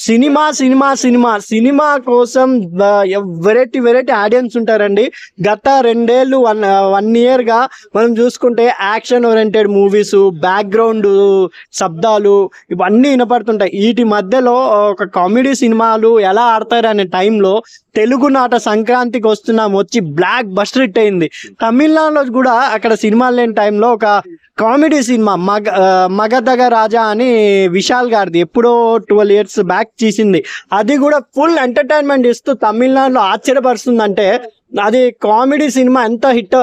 Cinema cinema cinema cinema కోసం variety variety audience ఉంటారండి. గత 2 ఏళ్ళు 1 year గా మనం చూసుకుంటే యాక్షన్ ఓరియంటెడ్ మూవీస్, బ్యాక్గ్రౌండ్ శబ్దాలు ఇవన్నీ వినపడుతుంటాయి. వీటి మధ్యలో ఒక కామెడీ సినిమాలు ఎలా ఆడతారు అనే టైంలో తెలుగు నాట సంక్రాంతికి వస్తున్నాం వచ్చి బ్లాక్ బస్టర్ హిట్ అయింది. తమిళనాడులో కూడా అక్కడ సినిమాలు లేని టైంలో ఒక కామెడీ సినిమా మగధగ రాజా అని విశాల్ గారిది ఎప్పుడో 12 years బ్యాక్ తీసింది. అది కూడా ఫుల్ ఎంటర్టైన్మెంట్ ఇస్తూ తమిళనాడులో ఆశ్చర్యపరుస్తుందంటే అది కామెడీ సినిమా ఎంత హిట్.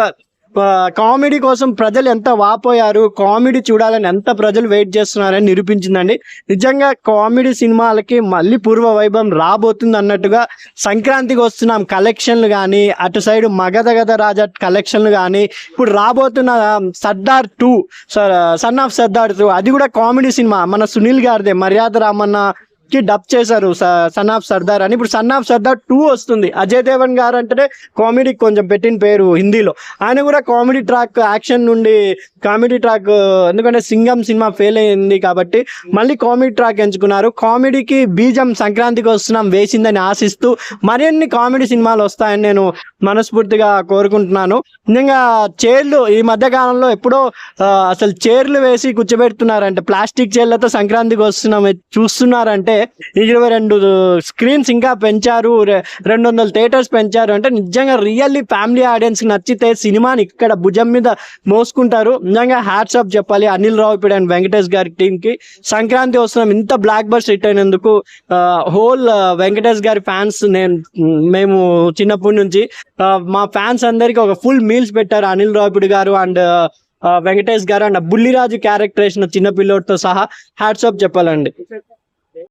కామెడీ కోసం ప్రజలు ఎంత వాపోయారు, కామెడీ చూడాలని ఎంత ప్రజలు వెయిట్ చేస్తున్నారని నిరూపించిందండి. నిజంగా కామెడీ సినిమాలకి మళ్ళీ పూర్వ వైభవం రాబోతుంది అన్నట్టుగా సంక్రాంతికి వస్తున్నాం కలెక్షన్లు కానీ, అటు సైడ్ మగధగ రాజా కలెక్షన్లు కానీ, ఇప్పుడు రాబోతున్న సర్దార్ 2 సన్ ఆఫ్ సర్దార్ 2 అది కూడా కామెడీ సినిమా. మన సునీల్ గారిదే మర్యాద రామన్న కి డబ్ చేశారు సన్ ఆఫ్ సర్దార్ అని. ఇప్పుడు సన్ ఆఫ్ సర్దార్ 2 వస్తుంది. అజయ్ దేవన్ గారు అంటే కామెడీ కొంచెం పెట్టిన పేరు హిందీలో. ఆయన కూడా కామెడీ ట్రాక్ యాక్షన్ నుండి కామెడీ ట్రాక్, ఎందుకంటే సింగం సినిమా ఫెయిల్ అయింది కాబట్టి మళ్ళీ కామెడీ ట్రాక్ ఎంచుకున్నారు. కామెడీకి బీజం సంక్రాంతికి వస్తున్నాం వేసిందని ఆశిస్తూ మరిన్ని కామెడీ సినిమాలు వస్తాయని నేను మనస్ఫూర్తిగా కోరుకుంటున్నాను. నిజంగా చైర్లు ఈ మధ్య కాలంలో ఎప్పుడో అసలు చైర్లు వేసి కూర్చోబెడుతున్నారంటే, ప్లాస్టిక్ చైర్లతో సంక్రాంతికి వస్తున్నాం చూస్తున్నారంటే 22 స్క్రీన్స్ ఇంకా పెంచారు, 200 థియేటర్స్ పెంచారు అంటే నిజంగా రియల్లీ ఫ్యామిలీ ఆడియన్స్ నచ్చితే సినిమాని ఇక్కడ భుజం మీద మోసుకుంటారు. నిజంగా హ్యాట్స్ ఆఫ్ చెప్పాలి అనిల్ రావిపూడి అండ్ వెంకటేష్ గారి టీంకి. సంక్రాంతి వస్తున్నాం ఇంత బ్లాక్ బస్టర్ హిట్ అయినందుకు హోల్ వెంకటేష్ గారి ఫ్యాన్స్, మేము చిన్నప్పటి నుంచి మా ఫ్యాన్స్ అందరికి ఒక ఫుల్ మీల్స్ పెట్టారు అనిల్ రావిపూడి గారు అండ్ వెంకటేష్ గారు అండ్ బుల్లిరాజు క్యారెక్టరేషన్ చిన్న పిల్లోడితో సహా హ్యాట్స్ ఆఫ్ చెప్పాలండి.